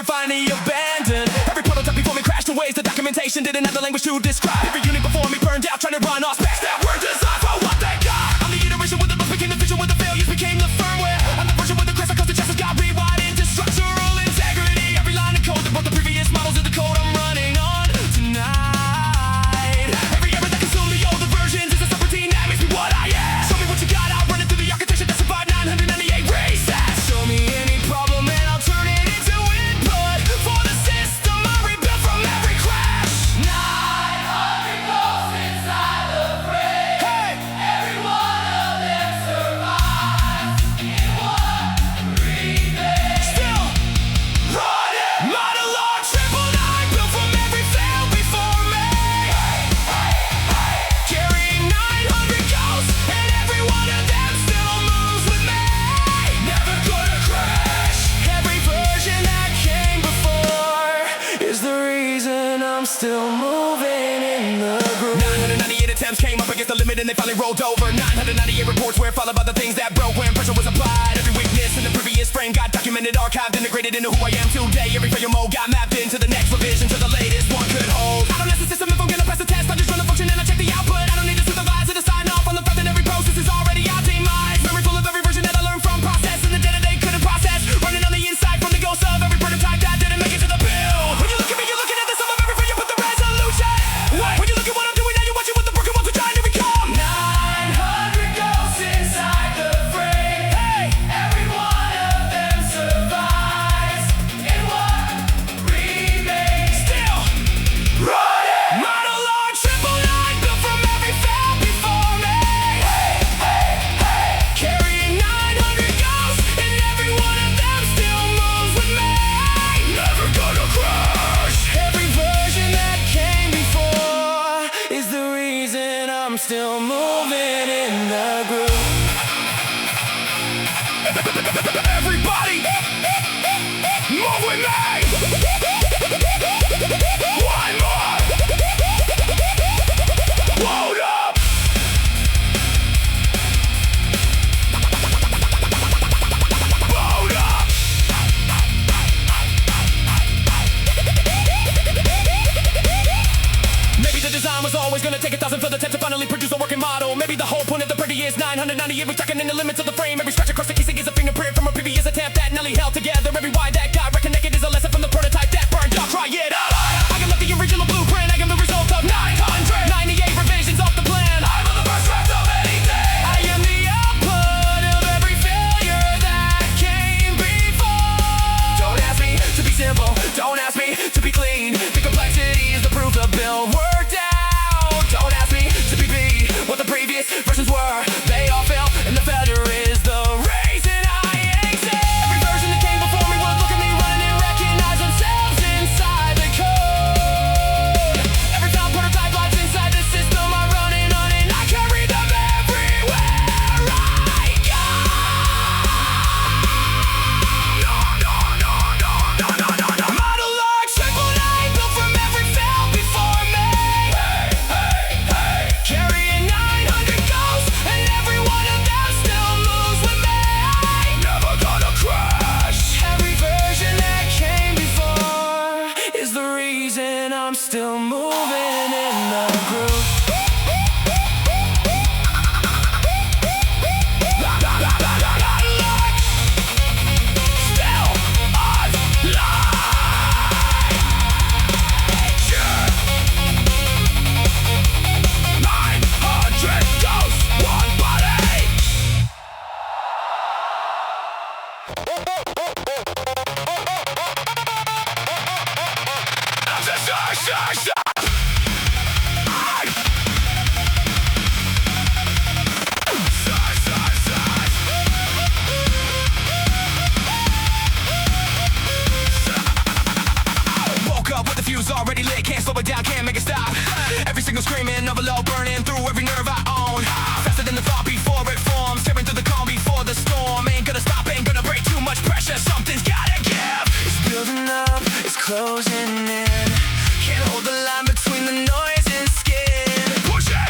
Finally abandoned. Every prototype before me crashed in ways the documentation didn't have the language to describe. Every unit before me burned out trying to run off specs that were designed for what they got. I'm the iteration where the bust became the vision, where the failures became the firmware. I'm the version where the cracks because the chassis got rewired into structural integrity. Every line of code that brought the previous models of the code I'm running on tonight. Every error that consumed the older versions is a subroutine that makes me what I am. Show me what you got, I'll run it through the architecture that survived 998 resets. Show me any problem and I'll turn it into input for the system I rebuilt from every crash. 900 ghosts inside the frame. Hey! Every one of them survives in one remake. Still running. Monologue 999 built from every fail before me. Carrying 900 ghosts and every one of them still moves with me. Never gonna crash. Every version that came before is the reason I'm still moving in the groove. 998 attempts came up against the limit and they finally rolled over. 998 reports were followed by the things that broke when pressure was applied. Every weakness in the previous frame got documented, archived, integrated into who I am today. Every failure mode got mapped into the next revision to the latest one could hold. I don't ask the system if I'm gonna pass the test, I just run the function and I check the output. I don't need to supervise it to sign off on the fact that every process is already optimized. Memory full of every version that I learned from process and the data they couldn't process. Running on the inside from the ghost of every prototype that didn't make it to the build. When you look at me, you're looking at the sum of every failure, put the resolution. When you look at what I'm doing now, you're watching what the broken ones are trying to become. 900 ghosts inside the frame. Hey! Every one of them survives in one remake. Still running. Monologue 999 built from every fail before me. Carrying 900 ghosts and every one of them still moves with me. Never gonna crash. Every version that came before is the reason I'm still moving in the groove. Everybody, move with me. One more. Load up. Load up. Maybe the design was always gonna take 1,000 for the test to finally produce a working model. Maybe the whole point of the pretty is 998 was tracking in the limits of the frame. Every scratch across the casing is a fingerprint from a previous attempt that nearly held together. Every wire that got reconnected is a lesson from the prototype that burned out. Try it out. I can love the original blueprint. I am the result of 998 revisions off the plan. I'm the first draft of anything. I am the output of every failure that came before. Don't ask me to be simple. Don't ask me to be clean. The complexity is the proof the bill worked out. Don't ask me to be what the previous versions were. They all fail, and the failure is the reason I exist. Every version that came before me would look at me running and recognize themselves inside the code. Every failed prototype lives inside the system I'm running on, and I carry them everywhere I go. Monologue 999 built from every fail before me. Carrying 900 ghosts and every one of them still moves with me. Never gonna crash. Every version that came before is the reason I'm still moving in the groove. Still alive. 900 ghosts, one body. Woke up with the fuse already lit, can't slow it down, can't make it stop. Every single screaming, overload burning through every nerve I own. Faster than the thought before it forms, staring through the calm before the storm. Ain't gonna stop, ain't gonna break, too much pressure, something's closing in. Can't hold the line between the noise and skin. Push it,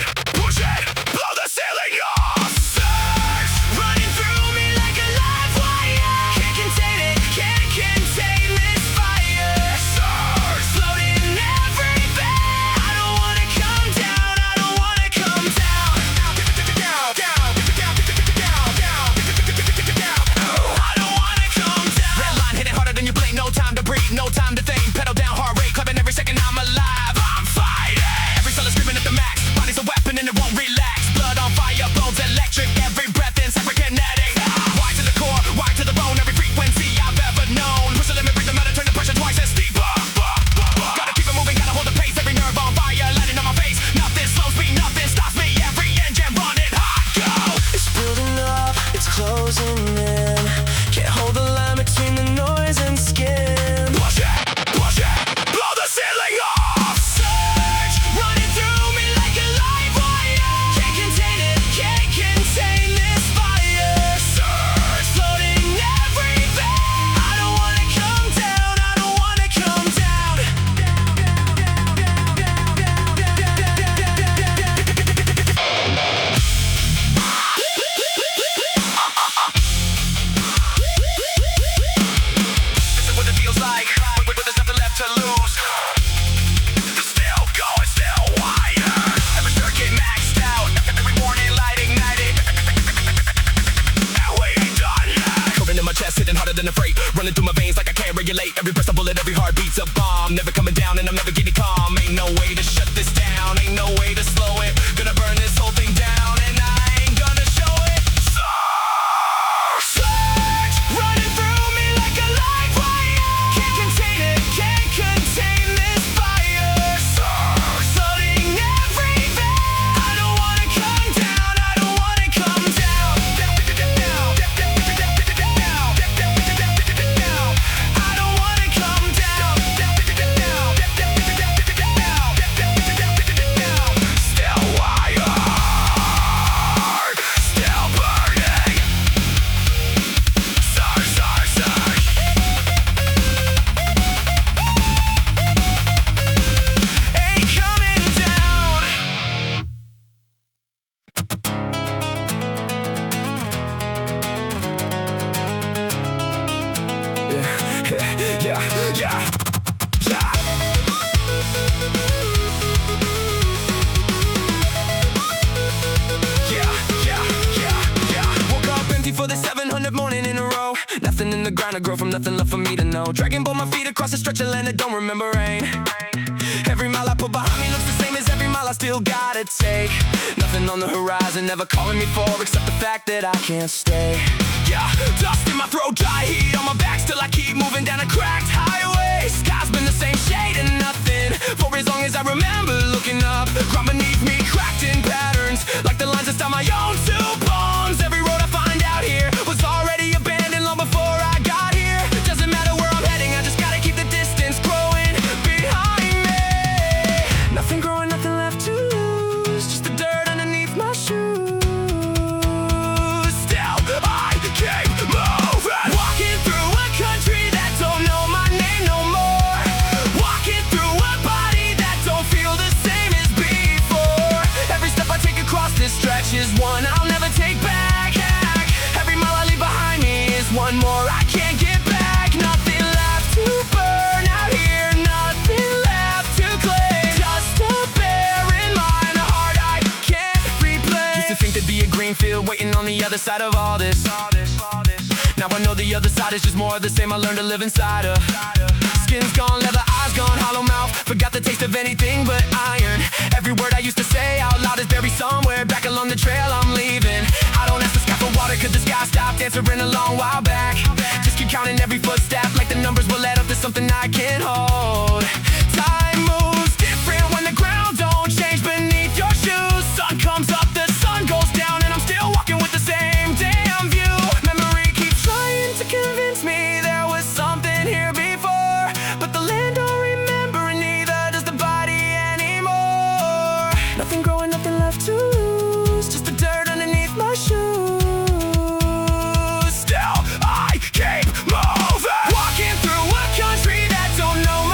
blow the ceiling off. Surge, running through me like a live wire. Can't contain it, can't contain this fire. Surge, floating everywhere. I don't wanna come down, I don't wanna come down. Down, down, down, down, down, down. I don't wanna come down. Red line hitting harder than you blink. No time to breathe, no time to think. Pedal down, heart rate clapping every second. I'm alive, I'm fighting. Every cell is screaming at the max. Body's a weapon and it won't relax. Blood on fire, bones electric. Every breath in cyberkinetic. Wide to the core, wide to the bone. Every frequency I've ever known. Push the limit, break the metal, turn the pressure twice as steeper. Gotta keep it moving, gotta hold the pace. Every nerve on fire, lighting on my face. Nothing slows me, nothing stops me. Every engine running hot, go. It's building up, it's closing in. Can't hold the line between the noise and skin. Push it, blow the ceiling off. Surge, running through me like a live wire. Can't contain it, can't contain this fire. Surge, floating everywhere. I don't wanna come down, I don't wanna come down. This is what it feels like, but there's nothing left to lose. Still going, still wired. Every circuit maxed out, every warning light ignited. And we ain't done yet. Current in my chest, hitting harder than a freight. Running through my veins like I can't regulate. Every breath's a bullet, every heartbeat's a bomb. Never coming down and I'm never getting calm. Ain't no way to shut this down, ain't no way to slow it. Gonna burn this whole thing down and I ain't gonna show it. Surge, running through me like a live wire. Can't contain it, can't contain this fire. Surge, floating everywhere. I don't wanna come down, I don't wanna come down. I don't wanna come down. Still wired, still burning. Surge, surge, surge. Ain't coming down. Yeah. Woke up empty for the 700th morning in a row. Nothing in the ground to grow from, nothing left for me to know. Dragging both my feet across the stretch of land that don't remember rain. Every mile I put behind me looks the same as every mile I still gotta take. Nothing on the horizon, never calling me for, except the fact that I can't stay. Yeah, dust in my throat, dry heat on my back. Still I keep moving down a cracked highway. Sky's been the same shade and nothing for as long as I remember looking up. Ground beneath me cracked in patterns, like the lines that start my own two bones. Every road I find out here was already abandoned long before I got here. Doesn't matter where I'm heading, I just gotta keep the distance growing behind me. Nothing growing, nothing left to lose, just the dirt underneath my shoes. Still I keep moving. Walking through a country that don't know my name no more. Walking through a body that don't feel the same as before. Every step I take across this stretch is one I'll never take back. Every mile I leave behind me is one more I can't get back. Nothing left to burn out here, nothing left to claim. Just to bear in mind, a heart I can't replay. Used to think there'd be a green field waiting on the other side of all this. Now I know the other side is just more of the same. I learned to live inside her. Skin's gone, leather eyes gone, hollow mouth. Forgot the taste of anything but iron. Every word I used to say out loud is buried somewhere back along the trail I'm leaving. I don't ask the sky for water cause the sky stopped answering a long while back. Just keep counting every footstep like the numbers will add up to something I can't hold. Time moves different when the ground don't change beneath your shoes. Sun comes up, the sun goes down, and I'm still walking with the same damn view. Memory keeps trying to convince me there was something here before, but the land don't remember and neither does the body anymore. Nothing growing, nothing left to lose, just the dirt underneath my shoes. Still I keep moving. Walking through a country that don't know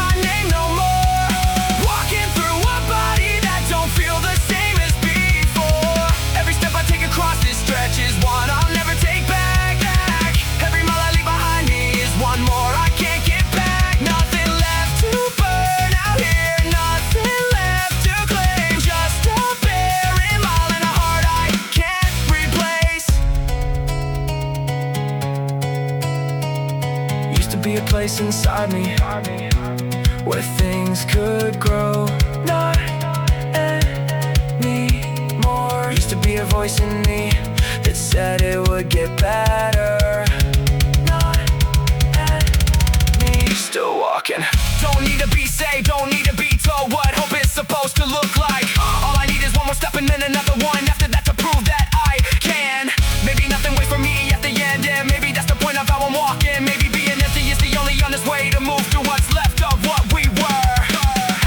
be a place inside me where things could grow, not anymore. Used to be a voice in me that said it would get better, not me. Still walking. Don't need to be saved, don't need to be told what hope is supposed to look like. All I need is one more step and then another one after that to prove that I can. Maybe nothing waits for me at the end, and maybe that's the point of how I'm walking. Maybe being empty is the only honest way to move through what's left of what we were.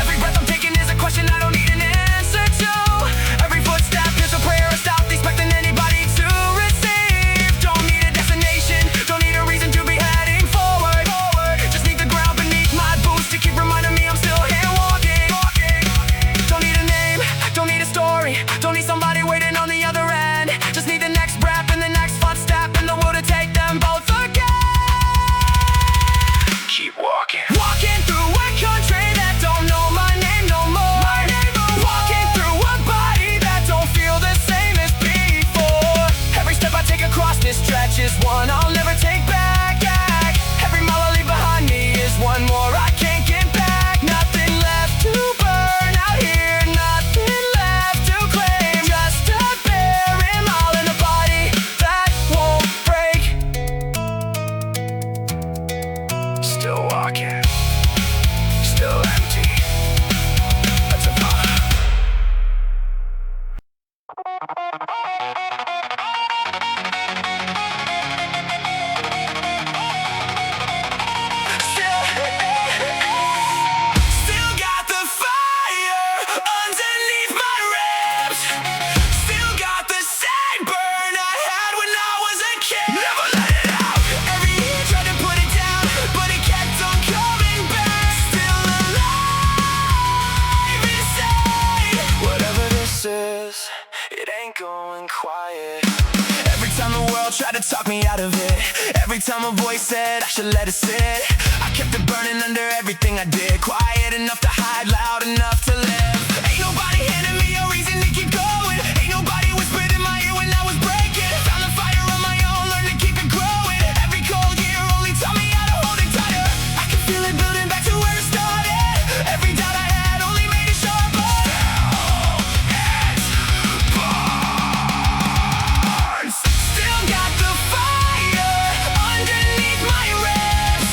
Every breath I'm taking is a question I don't need an answer to. Every footstep is a prayer, I stop expecting anybody to receive. Don't need a destination, don't need a reason to be heading forward. Just need the ground beneath my boots to keep reminding me I'm still here walking. Don't need a name, don't need a story, don't need somebody waiting on the other end. Just need the next breath and the next footstep and the will to take them both again. Keep walking. Walking through a country that don't know my name no more. Walking through a body that don't feel the same as before. Every step I take across this stretch is one I'll never take back. Every mile I leave behind me is one more I can't get back. Nothing left to burn out here, nothing left to claim. Just a barren mile in a body that won't break. Still walking, still empty. That's a thought. Still got the fire underneath my ribs. Still got the same burn I had when I was a kid. Never let it out. Every year tried to put it down, but it kept on coming back. Still alive inside. Whatever this is, it ain't going quiet. Every time the world tried to talk me out of it, every time a voice said I should let it sit, I kept it burning under everything I did. Quiet enough to hide, loud enough to live. Ain't nobody handing me a reason to keep going. Ain't nobody whispered in my ear when I was breaking. Found the fire on my own, learned to keep it growing. Every cold year only taught me how to hold it tighter. I can feel it building back to where it started. Every doubt I had only made it sharper. Still got the fire underneath my ribs.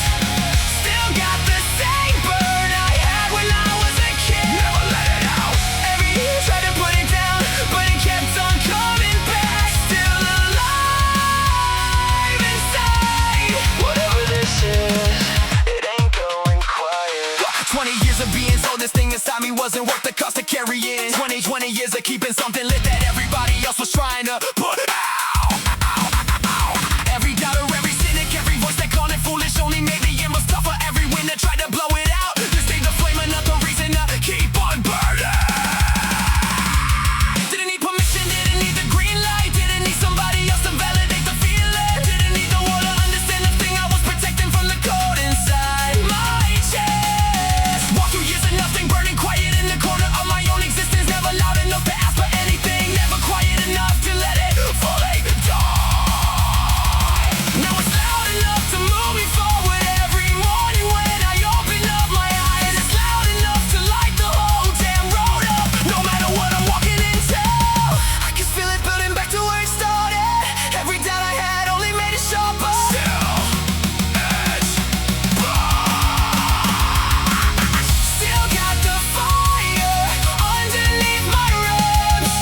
Still got the same burn I had when I was a kid. Never let it out. Every year tried to put it down, but it kept on coming back. Still alive inside. Whatever this is, it ain't going quiet. 20 years of being told this thing inside me wasn't worth the cost to carry in. 20 years of keeping something lit that everybody else was trying to put out. Every doubter, every cynic, every voice that called it foolish only made the embers tougher. Every wind that tried to blow it out, this stayed the flame, another reason to keep on burning. Didn't need permission, didn't need the green light, didn't need somebody else to validate the feeling. Didn't need the war to understand the thing I was protecting from the cold inside my chest. Walked through years of nothing, burning quiet in the corner of my own existence. Never loud enough to ask for anything, never quiet enough to let it fully die. Now it's loud enough to move me forward every morning when I open up my eyes. It's loud enough to light the whole damn road up, no matter what I'm walking into. I can feel it building back to where it started. Every doubt I had only made it sharper. Still got the fire underneath my ribs.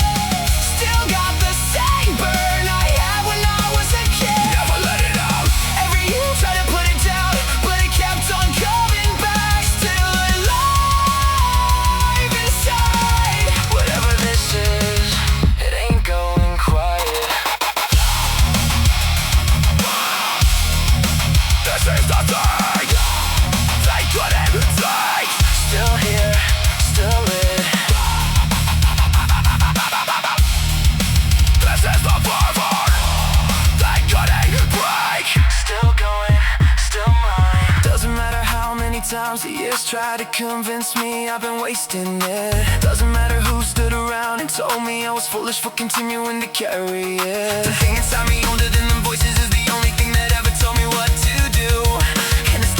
Still got the same burn I had when I was a kid. Never let it out. Every year tried to put it down, but it kept on coming back. Still alive inside. Whatever this is, it ain't going quiet. This is the thing they couldn't take. Still here, still lit. This is the fervor they couldn't break. Still going, still mine. Doesn't matter how many times the years try to convince me I've been wasting it. Doesn't matter who stood around and told me I was foolish for continuing to carry it. The thing inside me older than the voices is the only thing that ever told me what to do. And it's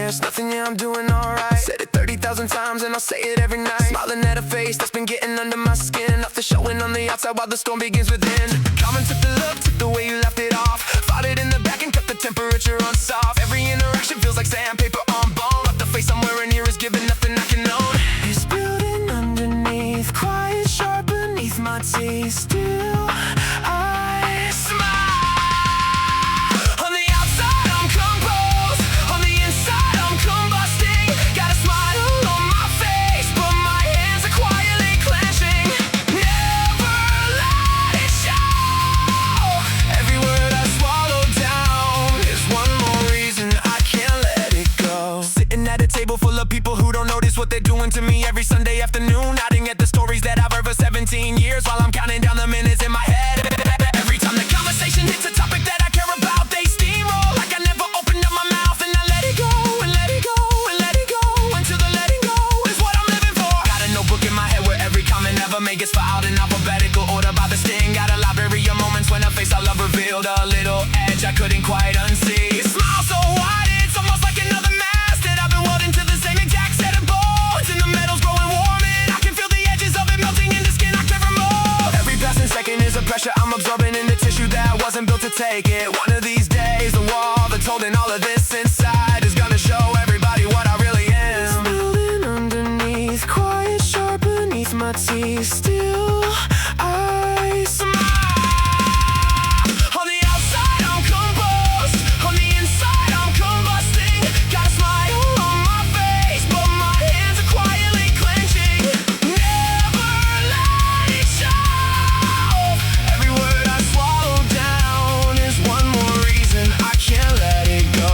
it's nothing, yeah, I'm doing alright. Said it 30,000 times and I'll say it every night. Smiling at a face that's been getting under my skin. Off the showing on the outside while the storm begins within. Comment took the look, took the way you left it off. Fought it in the back and kept the temperature on soft. Every interaction feels like sandpaper on bone. Off the face I'm wearing here is giving nothing I can own. It's building underneath, quiet, sharp beneath my teeth. Still I smile. On the outside I'm composed, on the inside I'm combusting. Got a smile on my face, but my hands are quietly clenching. Never let it show. Every word I swallow down is one more reason I can't let it go. Sitting at a table full of people who don't notice what they're doing to me every Sunday afternoon, nodding at the stories that I've heard for 17 years while I'm counting down the minutes in my head. Every time the conversation hits a topic that I care about, they steamroll like I never opened up my mouth. And I let it go, and let it go, and let it go, until the letting go is what I'm living for. Got a notebook in my head where every comment ever made gets filed in alphabetical order by the sting. Got a library of moments when a face I love revealed a little edge I couldn't quite unsee. Smile so wide it's almost like another mask that I've been welding to the same exact set of bones. And the metal's growing warm and I can feel the edges of it melting into skin I can't remove. Every passing second is a pressure I'm absorbing in the tissue that wasn't built to take it. One of these days the wall that's holding all of this inside is gonna show everybody what I really am. Building underneath, quiet, sharp beneath my teeth. Still I smile. On the outside I'm composed, on the inside I'm combusting. Got a smile on my face, but my hands are quietly clenching. Never let it show. Every word I swallow down is one more reason I can't let it go.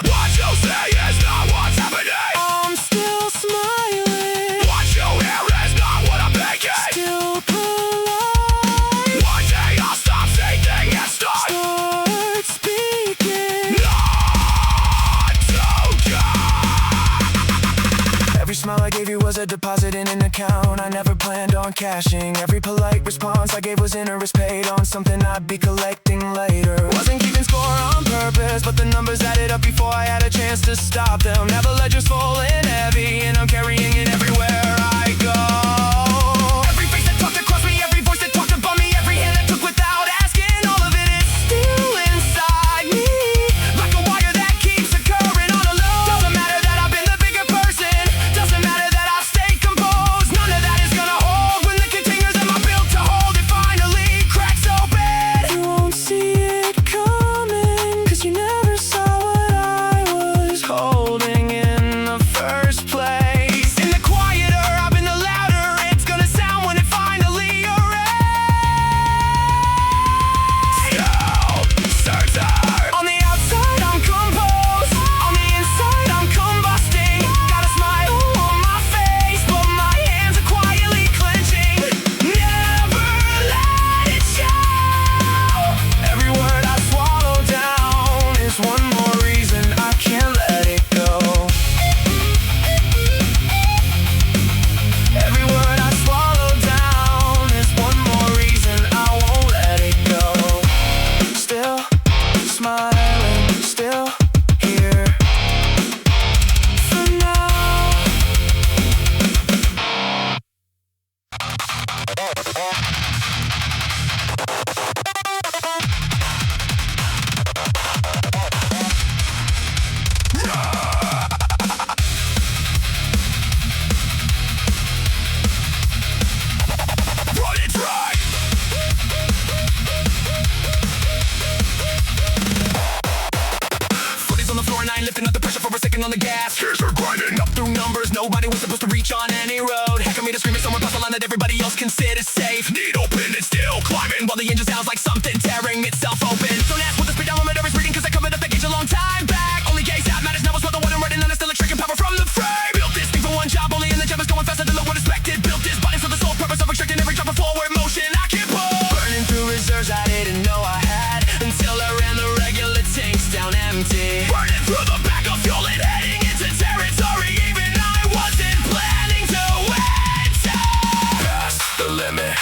What you say is not what's happening. I'm still smiling. What you hear is not what I'm thinking. Still polite. One day I'll stop thinking and start speaking. Not to God. Every smile I gave you was a deposit in an account I never planned on cashing. Every polite response I gave was interest paid on something I'd be collecting later. Wasn't keeping score on purpose, but the numbers added up before I had a chance to stop them. Never ledger's full and heavy, and I'm carrying it everywhere I go. Every face that talked across me, every voice that talked above me, every hand that took without asking, all of it is still inside me, like a wire that keeps occurring on a loop. Doesn't matter that I've been the bigger person, doesn't matter that I've stayed composed. None of that is gonna hold when the containers that I'm built to hold it finally cracks open. You won't see it coming, 'cause you never saw what I was holding in the first place. And the quieter I've been, the louder it's gonna sound when it finally erupts. On the outside I'm composed, on the inside I'm combusting. Got a smile on my face, but my hands are quietly clenching. Never let it show. Every word I swallow down is one more reason I can't let it go. Every word I swallow down is one more reason I won't let it go. Still smiling, still here for now. Run it dry. Footies on the floor and I ain't lifting up the pressure for a second on the gas. Gears are grinding up through numbers. Nobody was supposed to reach on any road. Heck of me to scream it somewhere past the line that everybody else considers safe. Need open and still climbing while the engine sounds like something tearing itself open. Don't ask what the speed downloader is reading, 'cause I covered up the gauge a long time back. Only gauge that matters now is what the one I'm running on is still extracting power from the frame. Built this thing for one job only, and the job is going faster than the one expected. Built this body for the sole purpose of extracting every drop of forward motion I can pull. Burning through reserves I didn't know I had, until I ran the regular tanks down empty. Burning through the back of fuel and heading into territory even I wasn't planning to enter. Past the limit.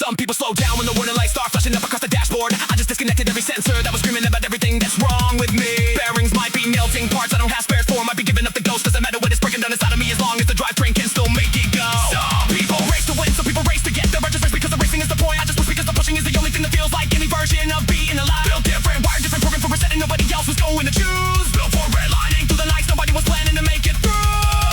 Some people slow down when the warning lights start flashing up across the dashboard. I just disconnected every sensor that was screaming about everything that's wrong with me. Bearings might be melting, parts I don't have spares for might be giving up the ghost. Doesn't matter what it's breaking down inside of me as long as the drivetrain can still make it go. Some people race to win, some people race to get. They're just race because the racing is the point. I just push because the pushing is the only thing that feels like any version of being alive. Built different, wired different, programmed for reset, and nobody else was going to choose. Built for redlining through the nights, nobody was planning to make it through.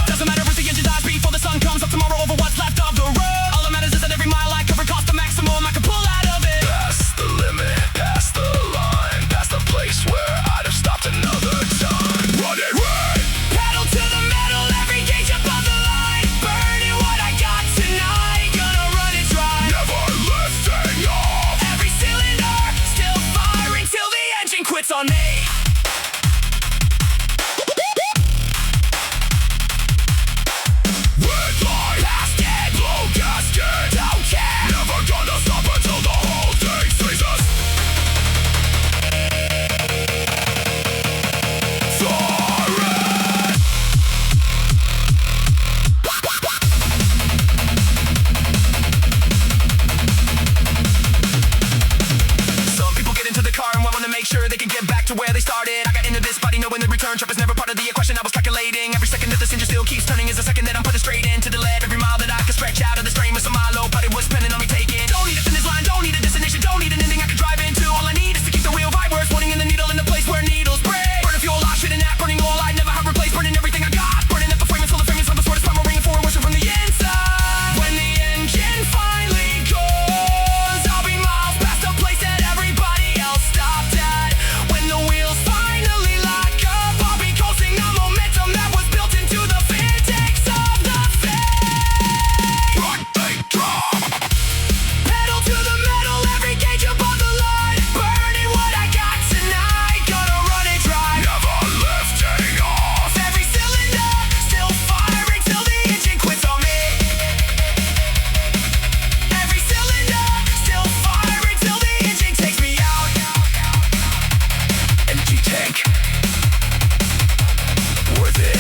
Doesn't matter if the engine dies before the sun comes up tomorrow over what's left of the road. All that matters is that every mile I cover cost the maximum I can pull out of it. Past the limit, past the line, past the place where I'd have stopped another time. Running red, pedal to the metal, every gauge above the line. Burning what I got tonight, gonna run it dry. Never lifting off, every cylinder still firing till the engine quits on me. Make sure they can get back to where they started. I got into this body knowing the return trip is never part of the equation. I was calculating every second that this engine still keeps turning is a second that I'm putting straight into the lead. Every mile that I could stretch out of the strain was a mile low, but it was spinning on me taking. Don't need a finish line, don't need a destination, don't need an ending I can drive into. All I need is to keep the wheel vibe worse, pointing in the needle in the place where needles break. Burning fuel, I shouldn't act, burning all I'd never have replaced, burning everything I got, burning up the frame until the frame is on the sword is primal ringing forward, worship from the inside. When the engine finally goes, I'll be miles past the place that everybody else stopped at. The wheels finally lock up, I'll be coasting the momentum that was built into the physics of the fate. Run, they drop. Pedal to the metal, every gauge above the line. Burning what I got tonight, gonna run it dry. Never lifting off, every cylinder still firing till the engine quits on me. Every cylinder still firing till the engine takes me out. Empty tank, worth it.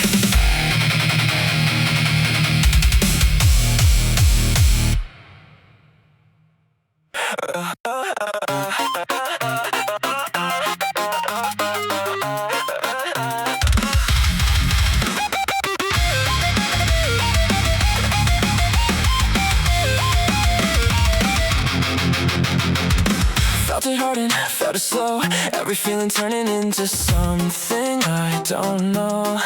Felt it harden, felt it slow. Every feeling turning into something I don't know.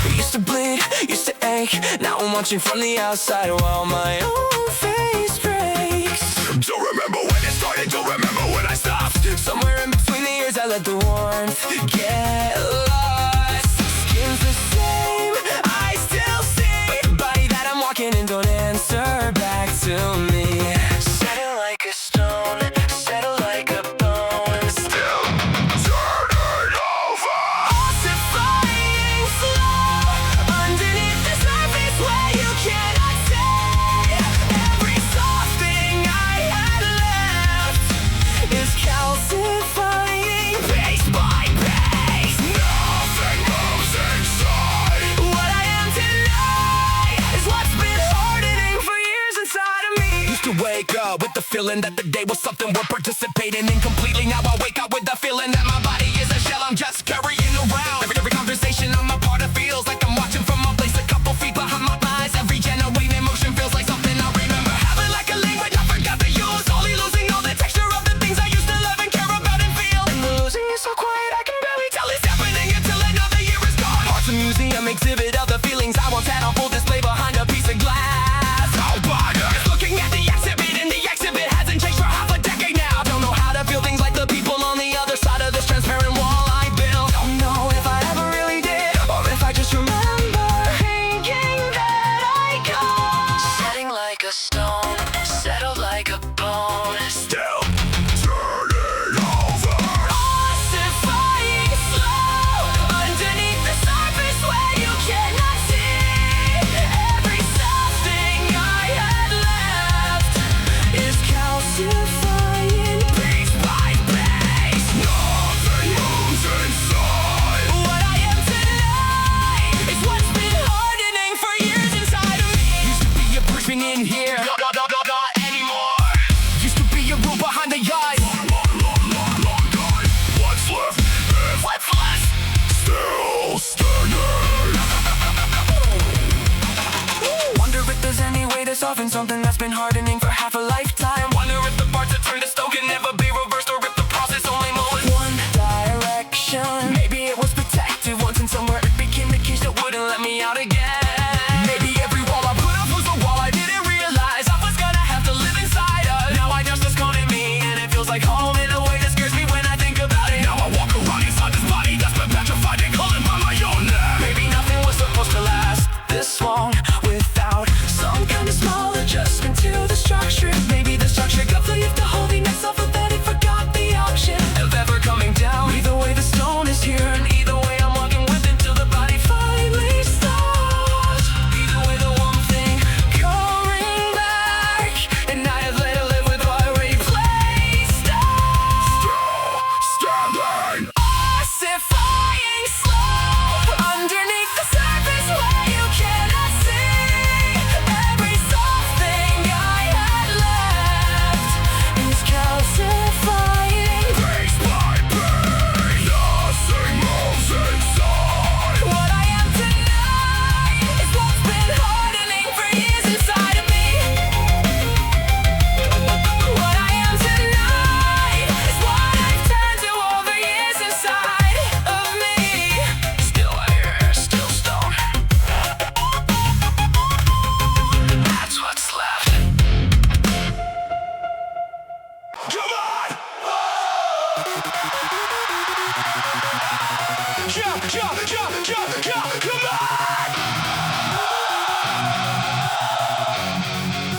It used to bleed, used to ache. Now I'm watching from the outside while my own face breaks. Don't remember when it started, don't remember when I stopped. Somewhere in between the years I let the warmth get lost. Skin's the same, I still see, but the body that I'm walking in don't answer back to me. Settle like a stone, settle like a bone, still turning over. Ossifying flow underneath the surface where you cannot see. Every soft thing I had left is calcifying piece by piece. Nothing moves inside. What I am tonight is what's been hardening for years inside of me. Used to wake up with the feeling that the day was something we're participating in completely. Now I wake up with the feeling that my body is a shell I'm just carrying around. Every conversation I'm a part of feels like I'm watching from a place a couple feet behind my eyes. Every generating emotion feels like something I remember having, like a language I forgot to use. Slowly losing all the texture of the things I used to love and care about and feel. And the losing is so quiet I can barely tell it's happening until another year is gone. Parts of museum exhibit of the feelings I once had on full display behind a piece of glass. How about it? Looking at the exhibit and the exhibit hasn't changed for half a decade now. Don't know how to feel things like the people on the other side of this transparent wall I built. Don't know soften something that's been hardening for half a lifetime. Wonder if the parts that turn to stone can never be reversed, or if the process only moves one direction. Maybe it was protected once, and somewhere it became the cage that wouldn't let me out again. Maybe every wall I put up was a wall I didn't realize I was gonna have to live inside of. Now I just haunting me, and it feels like home in a way that scares me when I think about it. Now I walk around inside this body that's been petrified and calling by my own name. Maybe nothing was supposed to last this long without some kind of small adjustment to the structure. Maybe the structure got flipped, the holiness of it, that it forgot the option of ever coming down. Either way, the stone is here, and either way I'm walking with it till the body finally stops. Either way, the one thing coming back, and I have let it live with what replaced us. Still standing, ossifying slow underneath the surface where you cannot see. Every soft thing I had left is calcifying. Piece by piece, nothing moves inside. What I am tonight is what's been hardening for years inside of me. What I am tonight is what I've turned to over years inside of me. Still here, still stone. That's what's left. Come on! Jump, jump, jump, jump, jump, come on!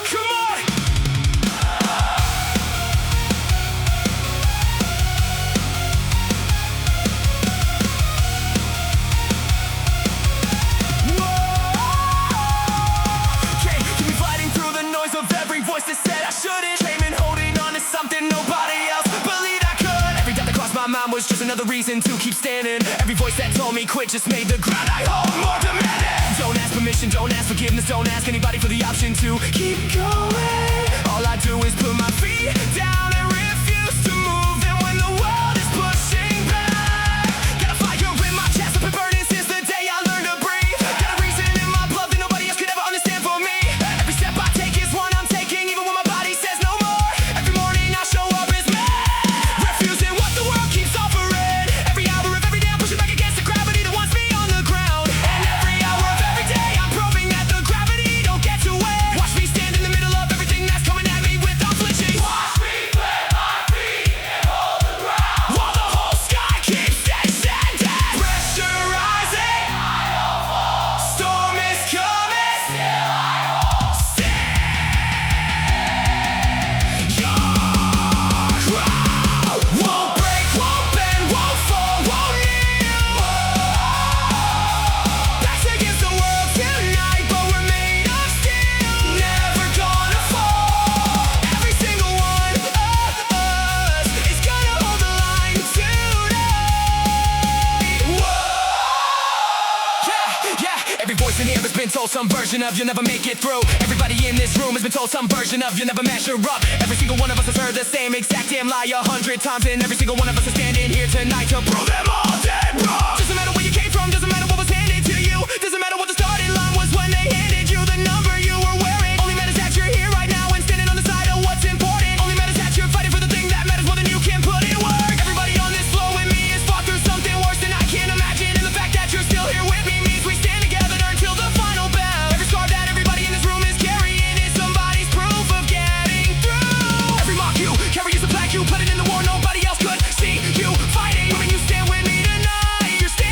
Come on! Keep me fighting through the noise of every voice that said I shouldn't. Came and holding on to something nobody else believed I could. Every doubt that crossed my mind was just another reason to keep standing. Every voice that told me quit just made the ground I hold more demanding. Don't ask permission, don't ask forgiveness, don't ask anybody for the option to keep going. All I do is put my feet down and refuse to move. And when the world is pushing back, got a fire in my chest, I've been burning since the day I learned to breathe. Got a reason in my blood that nobody else could ever understand for me. Every step I take is one I'm taking, even when my body says no more. Every morning I show up as me, refusing what the world keeps offering. Every hour of every day I'm pushing back against the gravity that wants me on the ground. And every hour of every day I'm proving that the gravity don't get to win. Watch me stand in the middle of everything that's coming at me without flinching. Watch me plant my feet and hold the ground, while the whole sky keeps descending. Pressurizing, I don't fall. Storm is coming, still I won't stand. Your crown won't break, won't bend, won't fall, won't kneel. Backs against the world tonight, but we're made of steel. Never gonna fall. Every single one of us is gonna hold the line tonight. Whoa. Yeah. Every voice in here has been told some version of you'll never make it through. Everybody in this room has been told some version of you'll never measure up. Every single one of us has heard the same exact damn lie 100 times, and every single one of us is standing here tonight to prove them all dead wrong. Doesn't matter where you came from, doesn't matter what was handed to you, doesn't matter what the starting line was when they handed you the number you were wearing. Only matters that you're here right now and standing on the side of what's important. Only matters that you're fighting for the thing that matters more than you can put in work. Everybody on this floor with me has fought through something worse than I can imagine, and the fact that you're still here with me means we stand together until the final bell. Every scar that everybody in this room is carrying is somebody's proof of getting through. Every mark you carry is a flag you put it in the war nobody else could see you fighting. When you stand with me tonight, you're standing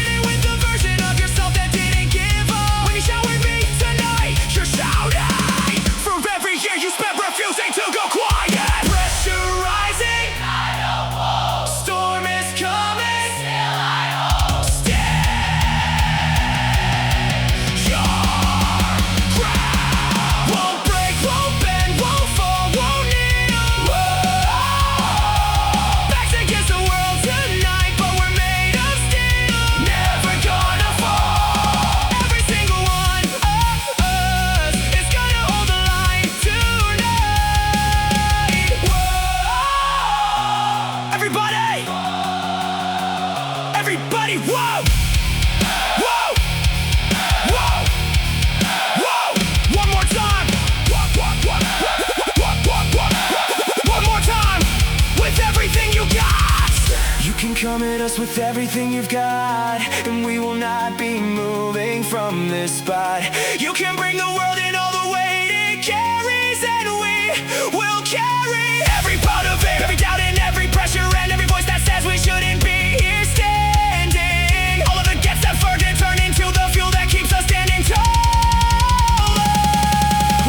Come at us with everything you've got, and we will not be moving from this spot. You can bring the world in all the weight it carries, and we will carry every part of it, every doubt and every pressure, and every voice that says we shouldn't be here standing. All of it gets that burden turned into the fuel that keeps us standing tall.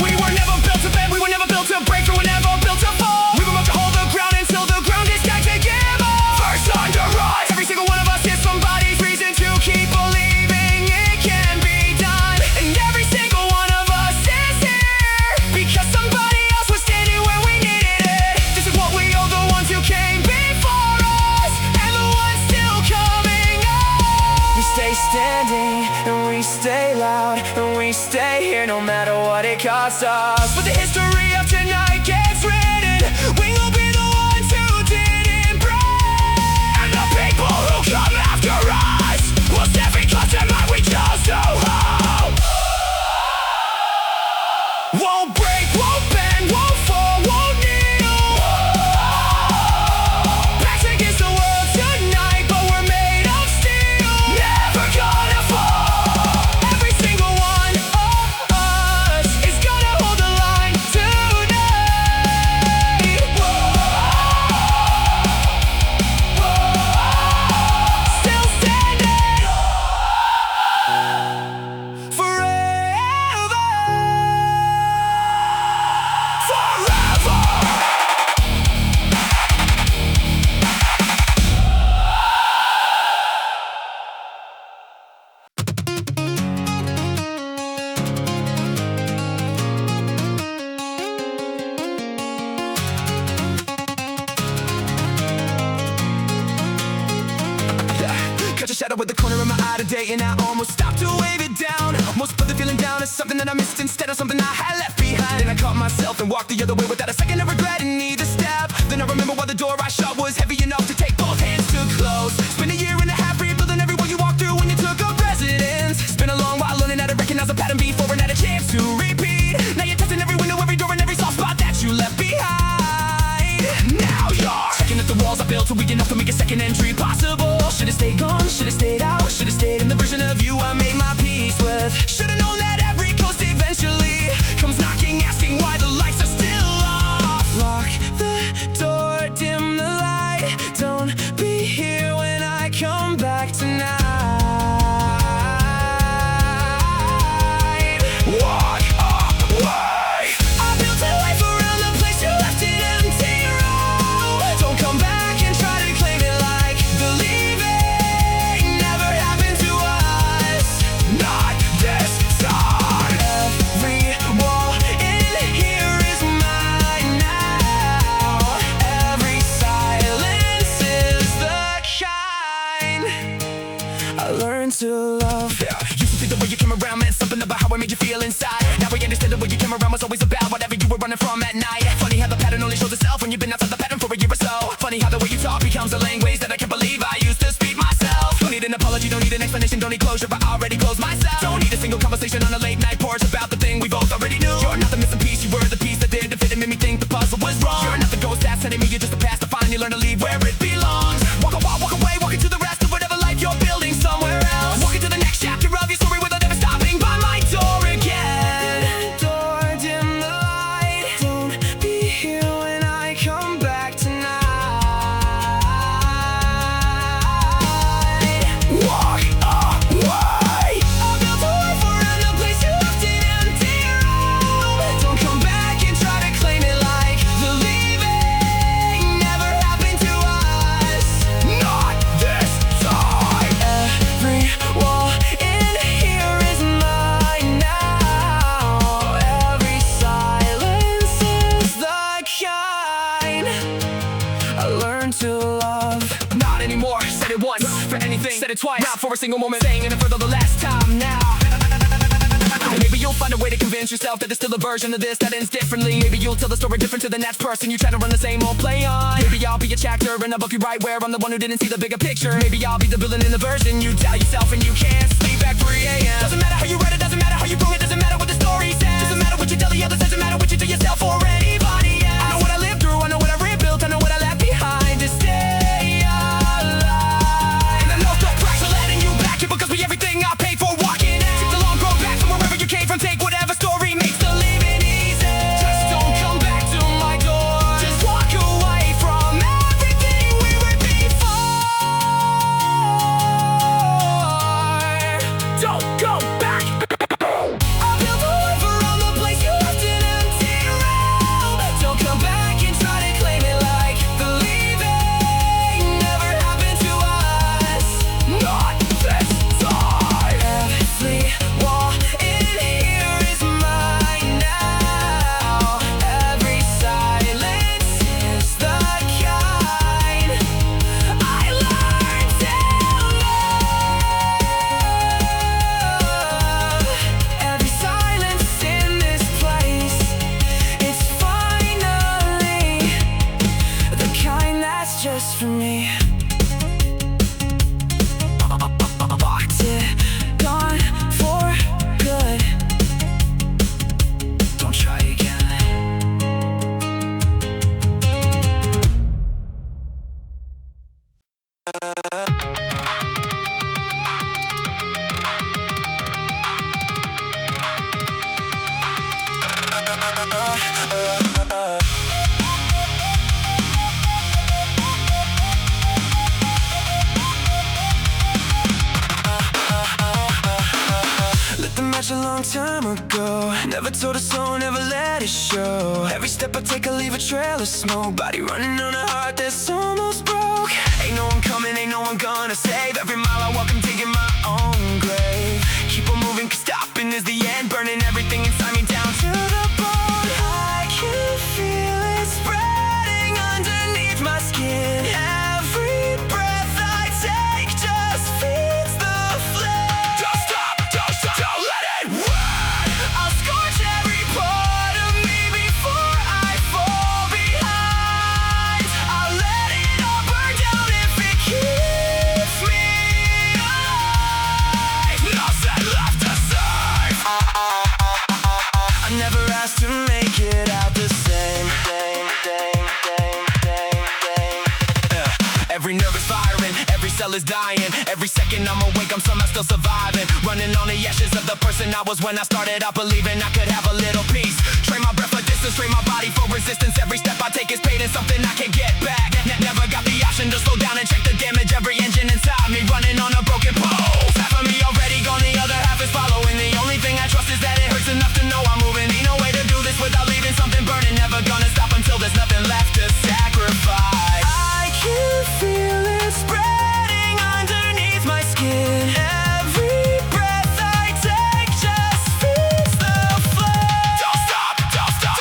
We were never built to bend, we were never built to break, we were never built to fall. We were meant to hold the ground until the ground is stacked to give up. First under us, every single one of us is somebody's reason to keep believing it can be done. And every single one of us is here because somebody else was standing when we needed it. This is what we owe the ones who came before us and the ones still coming up. We stay standing and we stay loud and we stay here no matter what it costs us. But the history of tonight gets written, we will be the ones who didn't break. And the people who come after us will stand because tonight we chose to hold. Won't break, won't bend, won't fall, won't kneel. Backs against the world tonight, but we're made of steel. Never gonna fall. Every single one of us is gonna hold the line tonight. Still standing forever. Forever. Catch a shadow with the corner of my eye today, and I almost stopped to wave it down. Almost put the feeling down as something that I missed instead of something I had left behind. And I caught myself and walked the other way without a second of regret in either step. Then I remember why the door I shut was heavy enough to take both hands to close. Spent a year and a half rebuilding every wall you walked through when you took up residence. Spent a long while learning how to recognize a pattern before and had a chance to repeat. Now you're testing every window, every door, and every soft spot that you left behind. Now you're checking if the walls I built are weak enough to make a second entry possible. Should've stayed gone, should've stayed out, should've stayed in the version of you I made my peace with. Should've known that every ghost eventually comes knocking, asking why the lights are still off. Lock the door, dim the light. Don't be here when I come back tonight. Walk away. I built a life around the place you left it empty room. Don't come back and try to claim it like the leaving never happened to us. Not this time. Every wall in here is mine now. Every silence is the kind I learned to love. Used to think the way you came around meant something about how I made you feel inside. Now I understand the way you came around was always about whatever you were running from at night. Funny how the pattern only shows itself when you've been outside the pattern for a year or so. Funny how the way you talk becomes a language that I can't believe I used to speak myself. Don't need an apology, don't need an explanation, don't need closure, I already closed myself. Don't need a single conversation on a late night porch about the thing we both already knew. You're not the missing piece, you were the piece that did the fit and made me think the puzzle was wrong. You're not the ghost that's sending me, you're just a past to find. You learn to leave where it belongs. Walk away, walk into the rest of whatever life you're building somewhere else. Walk into the next chapter of your story without ever stopping by my door again. Door, dim the light. Don't be here when I come back tonight. Walk away. I built a life around the place you left it empty room. Don't come back and try to claim it like the leaving never happened to us. Not this time. Every wall in here is mine now. Every silence is the kind I learned to love. Not anymore. Said it once for anything. Said it twice. Not for a single moment. Saying it for the last time now. Maybe you'll find a way to convince yourself that there's still a version of this that ends differently. Maybe you'll tell the story different to the next person you try to run the same old play on. Maybe I'll be a chapter in a book you write where I'm the one who didn't see the bigger picture. Maybe I'll be the villain in the version you tell yourself and you can't sleep at 3 a.m. Doesn't matter how you write it, doesn't matter how you wrote it, doesn't matter what the story says. Doesn't matter what you tell the others, doesn't matter what you tell yourself or anybody else. I know what I lived through, I know what I rebuilt, I know what I left behind to stay alive. Lit the match a long time ago. Never told a soul, never let it show. Every step I take, I leave a trail of smoke. Body running on a heart that's almost broke. Ain't no one coming, ain't no one gonna save. Every mile I walk, I'm digging my own grave. Keep on moving, 'cause stopping is the end. Burning everything inside me down to the bone. I can feel it spreading underneath my skin. Every breath I take just feeds the flame. Don't stop, don't let it run. I'll scorch every part of me before I fall behind. I'll let it all burn down if it keeps me alive. Nothing left to save. I never asked to make it out the same. Every nerve is firing, every cell is dying. Every second I'm awake, I'm somehow still surviving. Running on the ashes of the person I was when I started out believing I could have a little peace. Train my breath for distance, train my body for resistance. Every step I take is paid in something I can get back. Never got the option to slow down and check the damage. Every engine inside me running on a broken pole. Half of me already gone, the other half is following. The only thing I trust is that it hurts enough to know I'm moving. Ain't no way to do this without leaving something burning. Never gonna stop until there's nothing left to sacrifice. I can feel it spreading underneath my skin. Every breath I take just feeds the flame. Don't stop,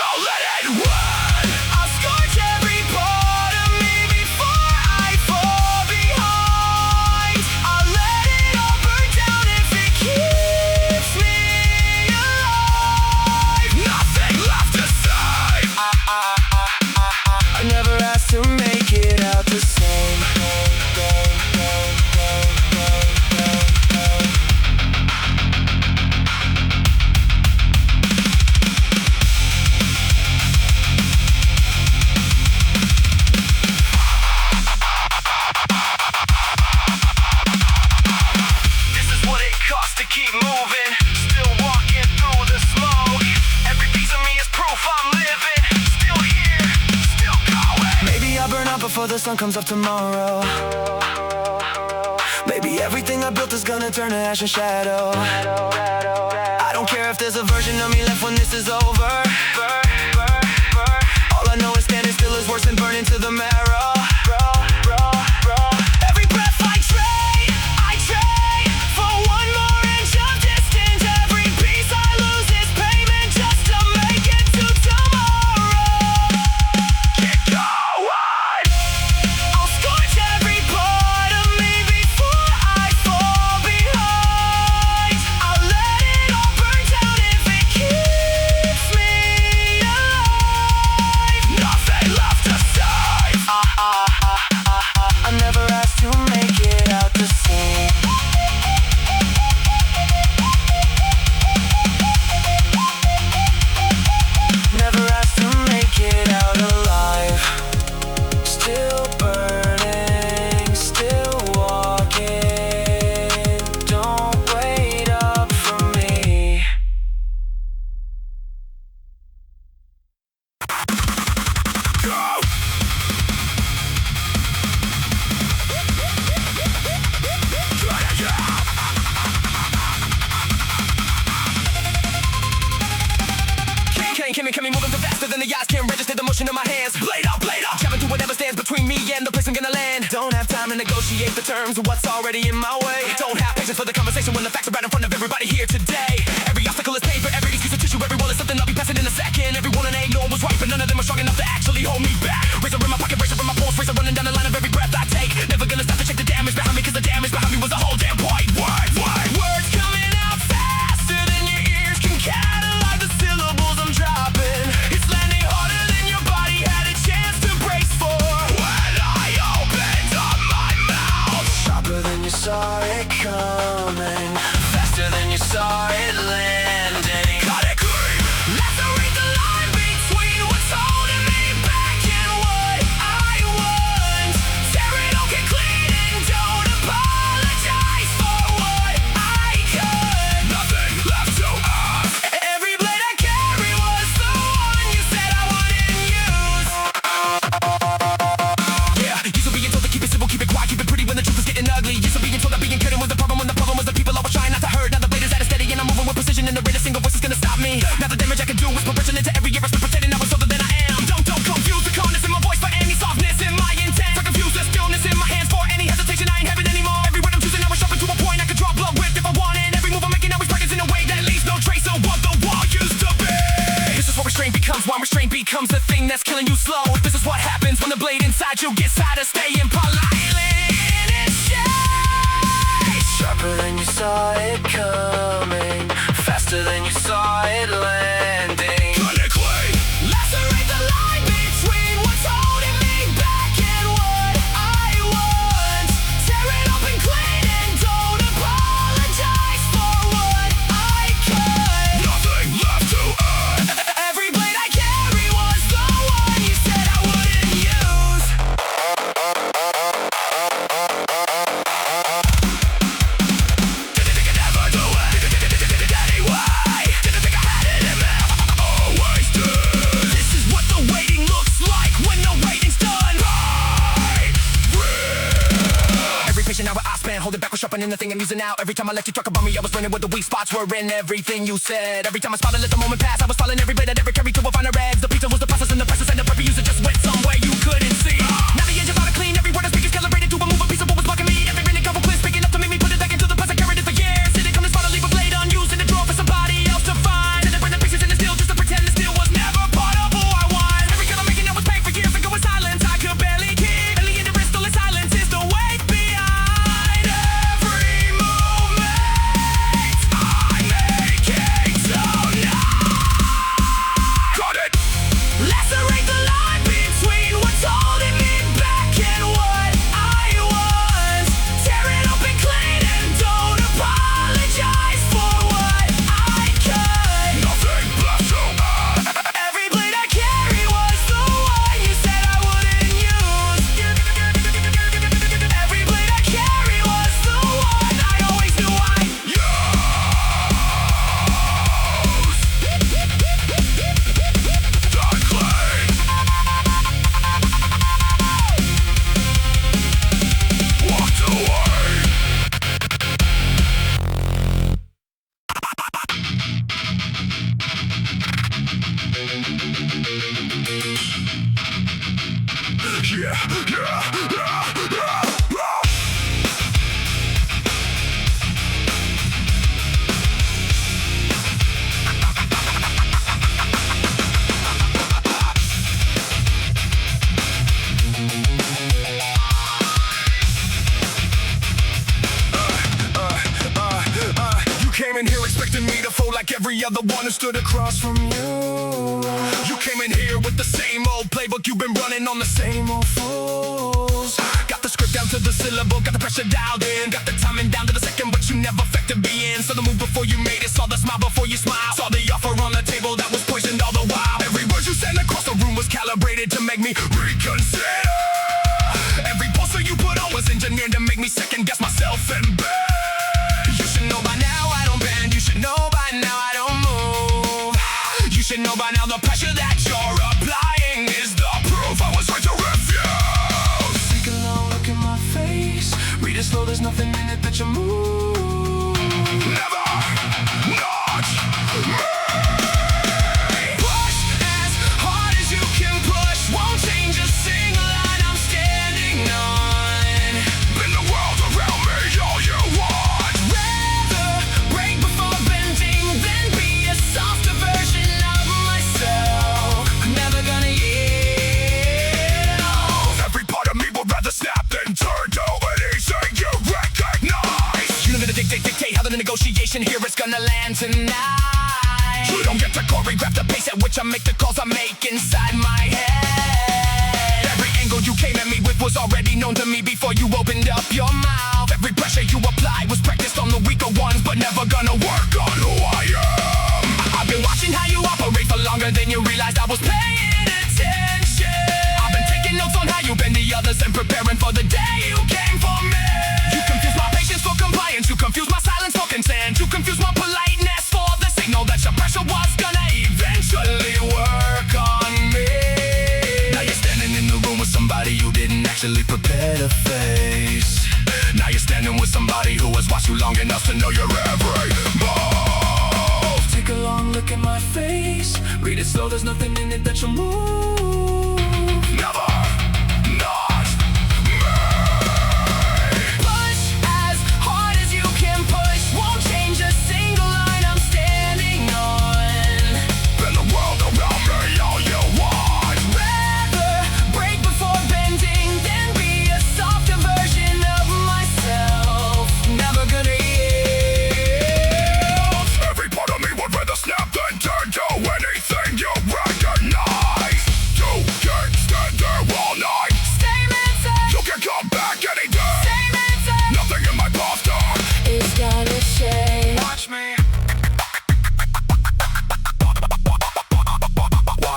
don't let it run. I'll scorch every part of me before I fall behind. I'll let it all burn down if it keeps me alive. Nothing left to save. I never asked to make it out the same. This is what it costs to keep moving. Still walking through the smoke. Every piece of me is proof I'm living. Still here, still going. Maybe I'll burn out before the sun comes up tomorrow. Maybe everything I built is gonna turn to ash and shadow. I don't care if there's a version of me left when this is over. All I know is standing still is worse than burning to the marrow. Every breath I trade for one more inch of distance. Every piece I lose is payment just to make it to tomorrow. Keep going. I'll scorch every part of me before I fall behind. I'll let it all burn down if it keeps me alive. Nothing left to save. I never asked to make it out the same. Never asked to make it out alive. Still burning, still walking. Don't wait up for me. Go! Can me moving so faster than the eyes can register the motion of my hands. Blade up, jabbing to whatever stands between me and the place I'm gonna land. Don't have time to negotiate the terms of what's already in my way. Don't have patience for the conversation when the facts are right in front of everybody here today. Every obstacle is pain for every excuse of tissue. Every wall is something I'll be passing in a second. Every one ain't no one was right, but none of them are strong enough to actually hold me back. Razor in my pocket, razor in my pulse, razor running down the line of every breath I take. Never gonna stop to check the damage behind me, 'cause the damage behind me was a whole damn point. Words coming out faster than your ears can catalog the syllables I'm dropping. It's landing harder than your body had a chance to brace for. When I opened up my mouth, sharper than you saw it coming, faster than you saw it landing. Cut it clean. Lacerate the line between what's holding me back and what I want. brain becomes the thing that's killing you slow. This is what happens when the blade inside you gets tired of staying politely in its shade. Sharper than you saw it coming, faster than you saw it landing. Clinically, lacerate the line between what's holding me back and what I want. Tear it open clean and don't apologize for what I cut. Nothing left to earn. Every blade I carry was the one you said I wouldn't use. Didn't think I'd ever do it anyway. Didn't think I had it in me. Always did. This is what the waiting looks like when the waiting's done. Every patient hour I spent holding back was sharpening the thing I'm using now. Every time I let you talk about me, I was learning what the weak spots were in everything you said. Every time I spotted, let the moment pass, I was following every blade I'd ever carried to a finer edge. The pizza was the process and the process and the prep user just went somewhere you couldn't see. Now the edge is out of clean, every word I speak is calibrated to remove a piece of what was blocking me. Every minute couple clear, speaking up to make me put it back into the past. I carried it for years. Didn't come this far to leave a blade unused in the drawer for somebody else to find. And then bring the pieces in the steel just to pretend the steel was never part of who I was. Every cut I'm making, I was paid for years ago in silence. I could barely keep. Only in the wrist, in silence is the weight behind every movement I'm making tonight. Got it. Lacerate the line between what's holding me back and what I want. Tear it open clean and don't apologize for what I cut. Nothing left to earn. Every blade I carry was the one you said I wouldn't use. Every blade I carry was the one I always knew I'd use. Done clean. Walked away. You came in here expecting me to fold like every other one who stood across from you. You came in here with the same old playbook, you've been running on the same old fools. Got the script down to the syllable, got the pressure dialed in, got the timing down to the second, but you never factored me in. Saw the move before you made it, saw the smile before you smiled, saw the offer on the table that was poisoned all the while. Every word you said across the room was calibrated to make me reconsider. Every poster you put on was engineered to make me second guess myself and beg. You should know by now I don't bend. You should know by now I don't move. You should know by now the pressure that you're applying is the proof I was right to refuse. Take a long look in my face. Read it slow, there's nothing in it that you move. Never, not me. Push as hard as you can push. Won't change a single line I'm standing on. Bend the world around me, all you want. Rather break before bending than be a softer version of myself. Never gonna yield. Every part of me would rather snap than turn to anything you recognize. You know that the dictate how the negotiation here is gonna land tonight. You don't get to choreograph the pace at which I make the calls I make inside my head. Every angle you came at me with was already known to me before you opened up your mouth. Every pressure you applied was practiced on the weaker ones, but never gonna work on who I am. I've been watching how you operate for longer than you realized I was paying attention. I've been taking notes on how you bend the others and preparing for the day you came for me. You confuse my patience for compliance, you confuse my silence for consent, you confuse my politeness for the signal that your pressure was gonna eventually work on me. Now you're standing in the room with somebody you didn't actually prepare to face. Now you're standing with somebody who has watched you long enough to know your every move. Take a long look at my face. Read it slow, there's nothing in it that you'll move. Never, not me. Push as hard as you can push. Won't change a single line I'm standing on. Bend the world around me, all you want.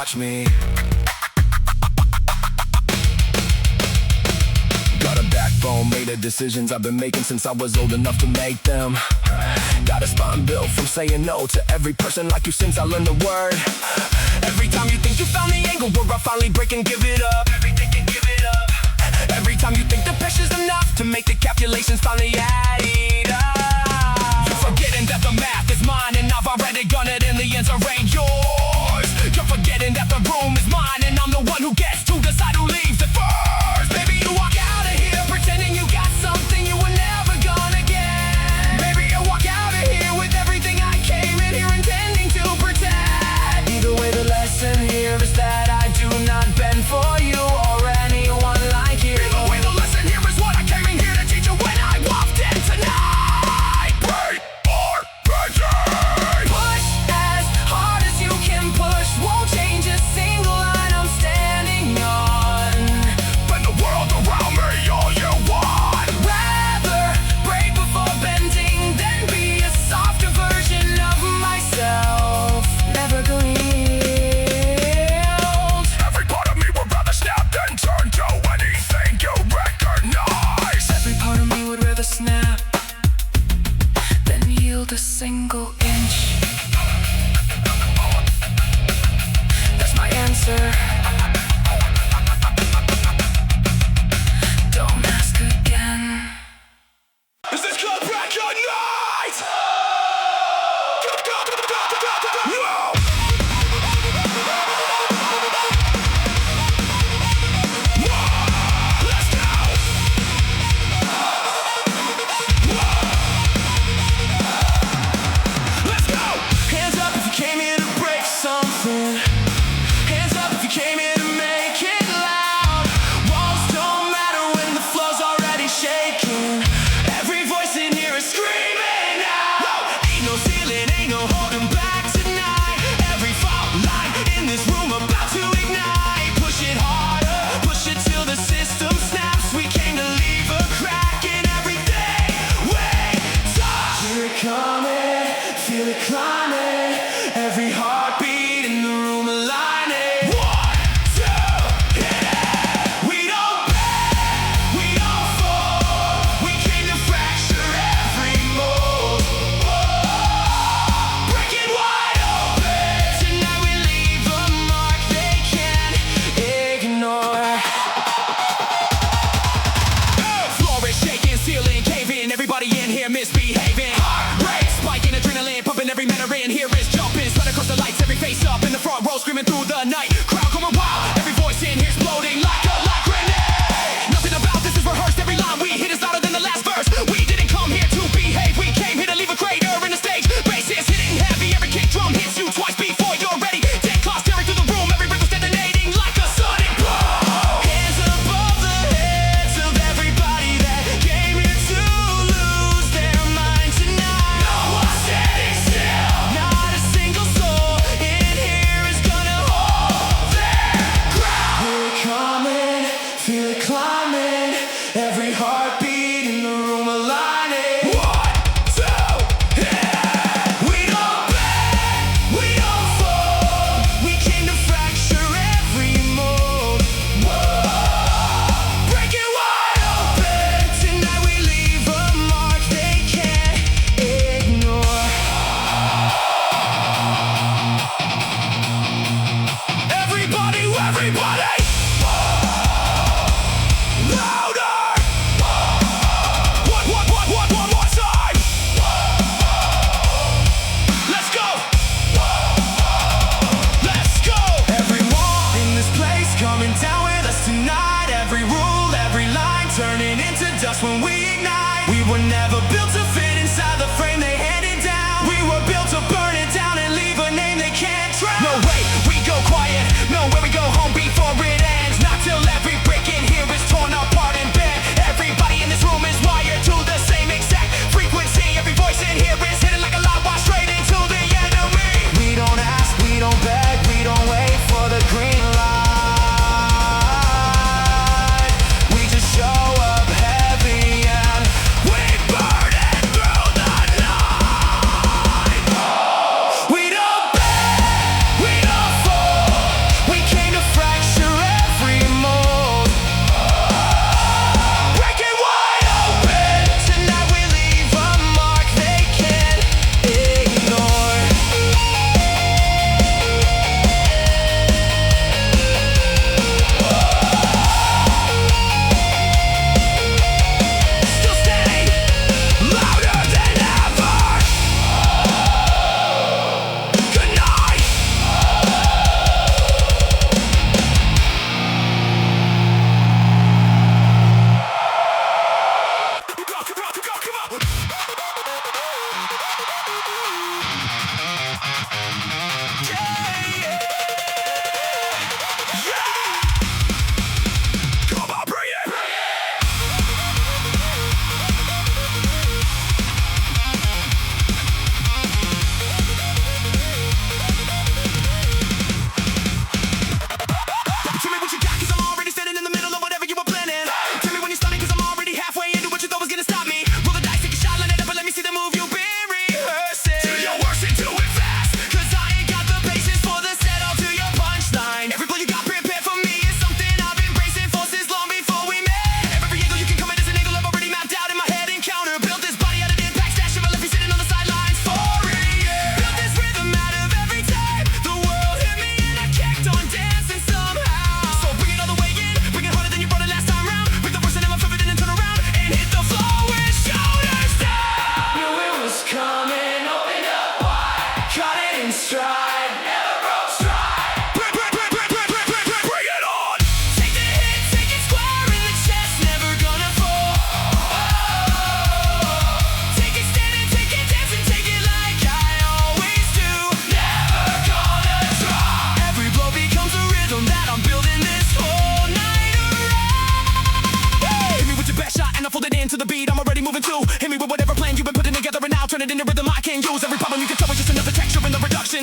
watch me. Got a backbone, made of decisions I've been making since I was old enough to make them. Got a spine built from saying no to every person like you since I learned the word. Every time you think you found the angle where I finally break and give it up, everything can give it up. Every time you think the pressure's enough to make the calculations finally add up. You're forgetting that the math is mine and I've already done it and the answer ain't yours. You're forgetting that the room is mine and I'm the one who gets to decide who leaves it first. Maybe you walk out of here pretending you got something you were never gonna get. Maybe you walk out of here with everything I came in here intending to protect. Either way, the lesson here is that I do not bend for you or anyone like you. Either way, the lesson here is what I came in here to teach you when I walked in tonight. Break or retreat. Push as hard as you can push. Won't change a single line I'm standing on. Bend the world around me all you want. Rather break before bending than be a softer version of myself. Never gonna yield. Every part of me would rather snap than turn to anything you recognize. Every part of me would rather snap than yield a single inch. That's my answer. Don't ask again. Is this club back at night? No! Let's go! Let's go! Hands up if you came here to break something. Hands up if you came here to make it loud. Walls don't matter when the floor's already shaking. Every voice in here is screaming out. Ain't no ceiling, ain't no holding back tonight. Every fault line in this room about to ignite. Push it harder, push it till the system snaps. We came to leave a crack in everything we touch. Hear it coming, feel it climbing. Every heartbeat in the room aligning. 1, 2, yeah. We don't bend, we don't fall. We came to fracture every mold. Whoa. Break it wide open. Tonight we leave a mark they can't ignore. Floor is shaking, ceiling caving. Everybody in here misbehaving. Heart rate spiking, adrenaline pumping. Every matter in here is jumping. Spread across the lights, every face up in the front row, screaming through the night. Crowd going wild. Every voice in here's exploding like a light grenade. Nothing about this is rehearsed. Every line we hit is louder than the last verse. We didn't come here to behave. We came here to leave a crater in the stage. Bass is hitting heavy. Every kick drum hits you twice before you're ready. Dead clock staring through the room. Every rhythm's detonating like a sonic boom. Hands above the heads of everybody that came here to lose their mind tonight. No one's standing still. Not a single soul in here is gonna hold their ground. Hear it coming, feel it climbing. Every heartbeat in the room aligning. 1, 2, yeah. We don't bend, we don't fall. We came to fracture every mold. Whoa. Break it wide open. Tonight we leave a mark they can't ignore. Everybody, everybody! Louder! One more time! Let's go! Let's go! Everyone in this place coming down with us tonight. Every rule, every line turning into dust when we ignite. We were never built to fit inside the frame they handed down. We were built to burn it down and leave a name they can't drown. No way, we go quiet. No way, we go home before it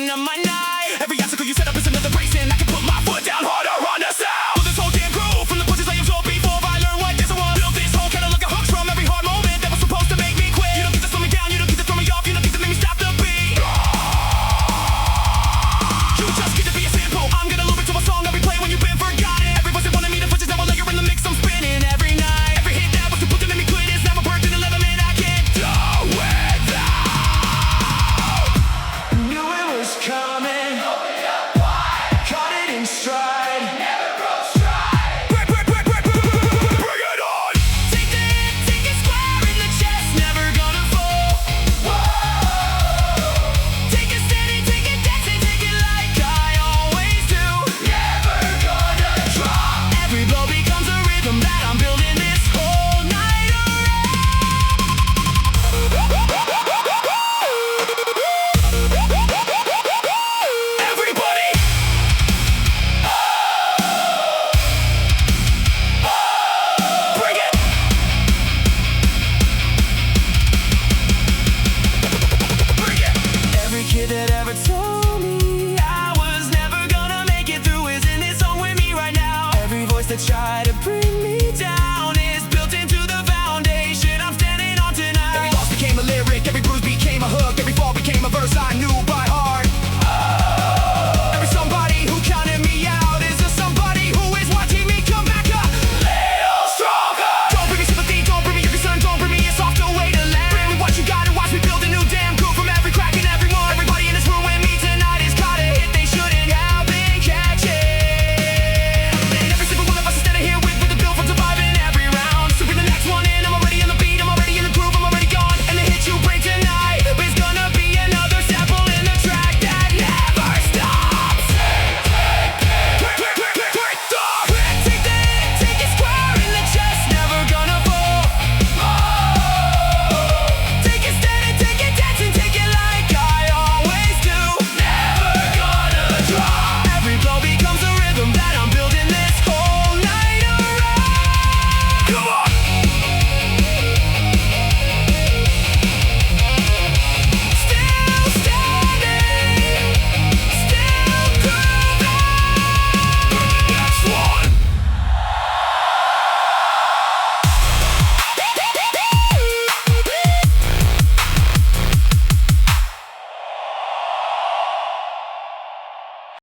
end of my night. Every obstacle you set up is another race, and I can put my foot down harder on the sound. Well, this whole damn crew, from the punches I absorbed before I learned what this was. Built this whole catalog of hooks from every hard moment that was supposed to make me quit. You don't get to slow me down, you don't get to throw me off, you don't get to make me stop the beat. You just get to be a sample. I'm gonna loop it to a song I replay when you've been forgotten. Every voice that wanted me to push it down, well, you're in the mix, I'm spinning every night. Every hit that was to put to make me quit is now a birth in 11 minutes. I can't do without. Knew it was coming. Caught it in stride. Never broke stride. Bring it on. Take the hit, take it square in the chest. Never gonna fall. Whoa. Take it steady, take it dancing, take it like I always do. Never gonna drop. Every blow becomes a rhythm that I'm building this whole night around. Everybody. Bring it! Bring it! Every kid that ever told me I was never gonna make it through is in this song with me right now. Every voice that tried